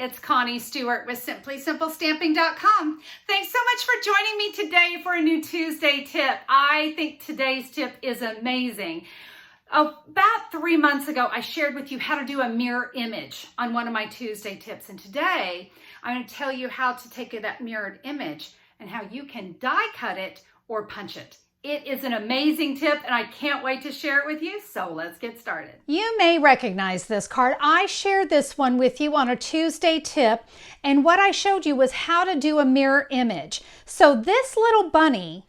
it's Connie Stewart with SimplySimpleStamping.com. Thanks so much for joining me today for a new Tuesday tip. I think today's tip is amazing. About 3 months ago, I shared with you how to do a mirror image on one of my Tuesday tips. And today, I'm going to tell you how to take that mirrored image and how you can die cut it or punch it. It is an amazing tip and I can't wait to share it with you, so let's get started. You may recognize this card. I shared this one with you on a Tuesday tip, and what I showed you was how to do a mirror image. So this little bunny,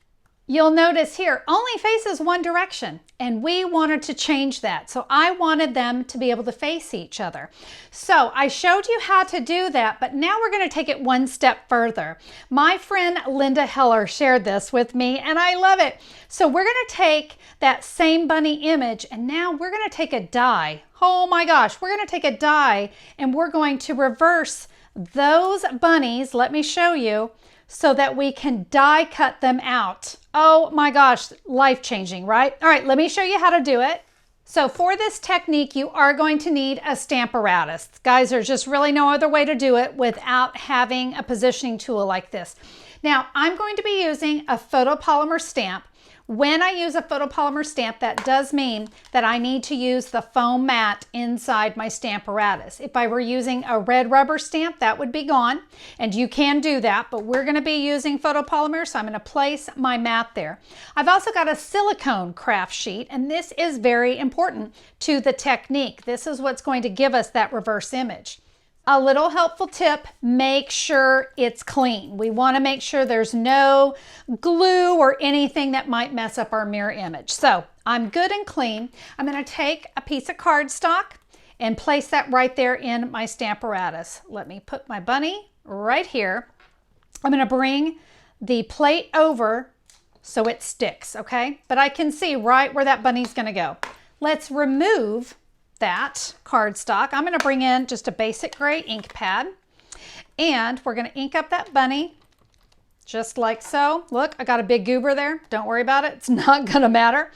you'll notice here, only faces one direction, and we wanted to change that. So I wanted them to be able to face each other. So I showed you how to do that, but now we're going to take it one step further. My friend Linda Heller shared this with me, and I love it. So we're going to take that same bunny image, and now we're going to take a die. Oh my gosh, we're going to take a die, and we're going to reverse those bunnies. Let me show you, so that we can die cut them out. Oh my gosh, life-changing, right? All right, let me show you how to do it. So for this technique, you are going to need a Stamparatus. Guys, there's just really no other way to do it without having a positioning tool like this. Now, I'm going to be using a photopolymer stamp. When I use a photopolymer stamp, that does mean that I need to use the foam mat inside my Stamparatus. If I were using a red rubber stamp, that would be gone, and you can do that, but we're going to be using photopolymer, so I'm going to place my mat there. I've also got a silicone craft sheet, and this is very important to the technique. This is what's going to give us that reverse image. A little helpful tip, make sure it's clean. We want to make sure there's no glue or anything that might mess up our mirror image. So I'm good and clean. I'm going to take a piece of cardstock and place that right there in my Stamparatus. Let me put my bunny right here. I'm going to bring the plate over so it sticks, okay? But I can see right where that bunny's going to go. Let's remove that cardstock. I'm going to bring in just a basic gray ink pad, and we're going to ink up that bunny just like so. Look, I got a big goober there. Don't worry about it. It's not going to matter.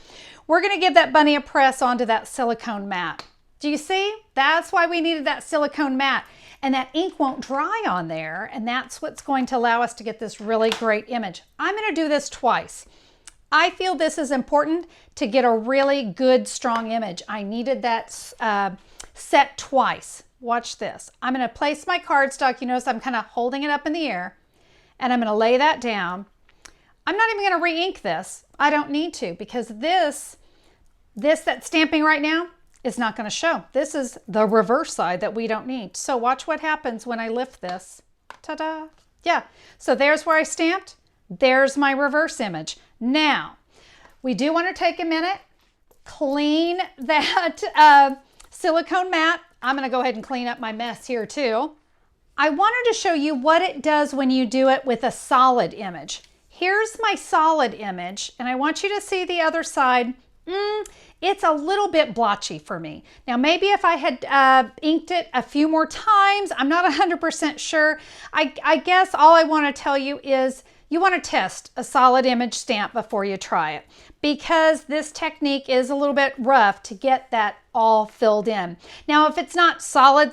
We're going to give that bunny a press onto that silicone mat. Do you see? That's why we needed that silicone mat. And that ink won't dry on there, and that's what's going to allow us to get this really great image. I'm going to do this twice. I feel this is important to get a really good, strong image. I needed that set twice. Watch this. I'm going to place my cardstock. You notice I'm kind of holding it up in the air, and I'm going to lay that down. I'm not even going to re-ink this. I don't need to, because this that's stamping right now is not going to show. This is the reverse side that we don't need. So watch what happens when I lift this. Ta-da! Yeah, so there's where I stamped. There's my reverse image. Now, we do want to take a minute, clean that silicone mat. I'm going to go ahead and clean up my mess here too. I wanted to show you what it does when you do it with a solid image. Here's my solid image, and I want you to see the other side. It's a little bit blotchy for me. Now, maybe if I had inked it a few more times, I'm not 100% sure. I guess all I want to tell you is you want to test a solid image stamp before you try it, because this technique is a little bit rough to get that all filled in. Now, if it's not solid,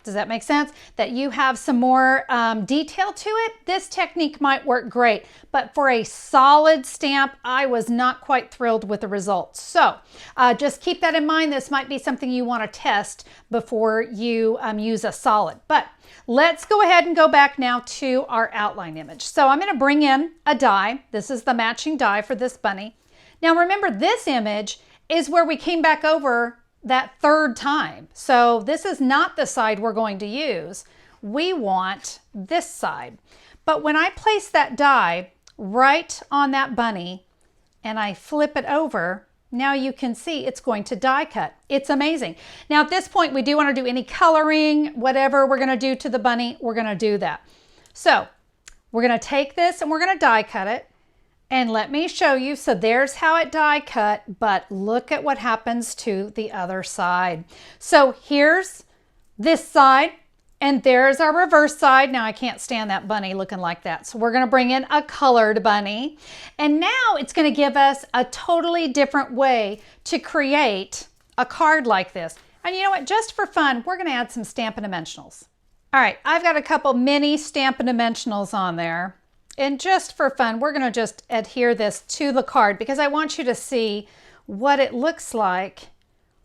does that make sense? That you have some more detail to it, this technique might work great. But for a solid stamp, I was not quite thrilled with the results. So just keep that in mind. This might be something you want to test before you use a solid. But let's go ahead and go back now to our outline image. So I'm going to bring in a die. This is the matching die for this bunny. Now remember, this image is where we came back over that third time. So this is not the side we're going to use. We want this side. But when I place that die right on that bunny and I flip it over, now you can see it's going to die cut. It's amazing. Now at this point, we do want to do any coloring, whatever we're going to do to the bunny, we're going to do that. So we're going to take this and we're going to die cut it. And let me show you. So there's how it die cut, but look at what happens to the other side. So here's this side, and there's our reverse side. Now I can't stand that bunny looking like that. So we're going to bring in a colored bunny. And now it's going to give us a totally different way to create a card like this. And you know what? Just for fun, we're going to add some Stampin' Dimensionals. All right, I've got a couple mini Stampin' Dimensionals on there. And just for fun, we're going to just adhere this to the card because I want you to see what it looks like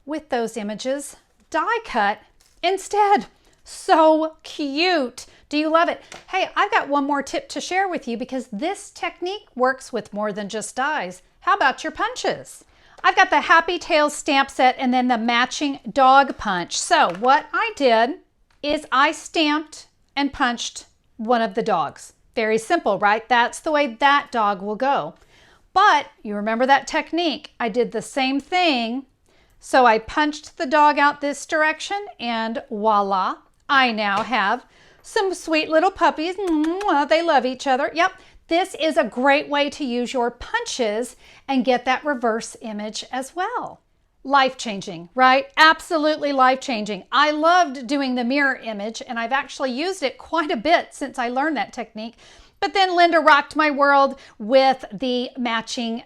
with those images die cut instead. So cute. Do you love it? Hey, I've got one more tip to share with you because this technique works with more than just dies. How about your punches? I've got the Happy Tails stamp set and then the matching dog punch. So what I did is I stamped and punched one of the dogs. Very simple, right? That's the way that dog will go. But you remember that technique. I did the same thing. So I punched the dog out this direction and voila, I now have some sweet little puppies. They love each other. Yep, this is a great way to use your punches and get that reverse image as well. Life-changing, right? Absolutely life-changing. I loved doing the mirror image and I've actually used it quite a bit since I learned that technique. But then Linda rocked my world with the matching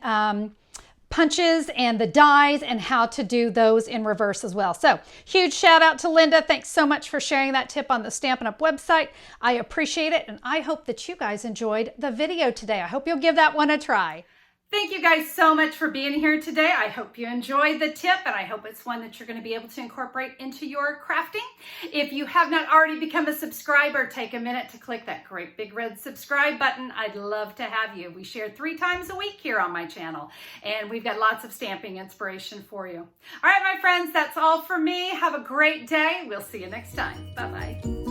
punches and the dies and how to do those in reverse as well. So huge shout out to Linda. Thanks so much for sharing that tip on the Stampin' Up! Website. I appreciate it and I hope that you guys enjoyed the video today. I hope you'll give that one a try. Thank you guys so much for being here today. I hope you enjoyed the tip and I hope it's one that you're going to be able to incorporate into your crafting. If you have not already become a subscriber, take a minute to click that great big red subscribe button. I'd love to have you. We share 3 times a week here on my channel and we've got lots of stamping inspiration for you. All right, my friends, that's all for me. Have a great day. We'll see you next time. Bye-bye.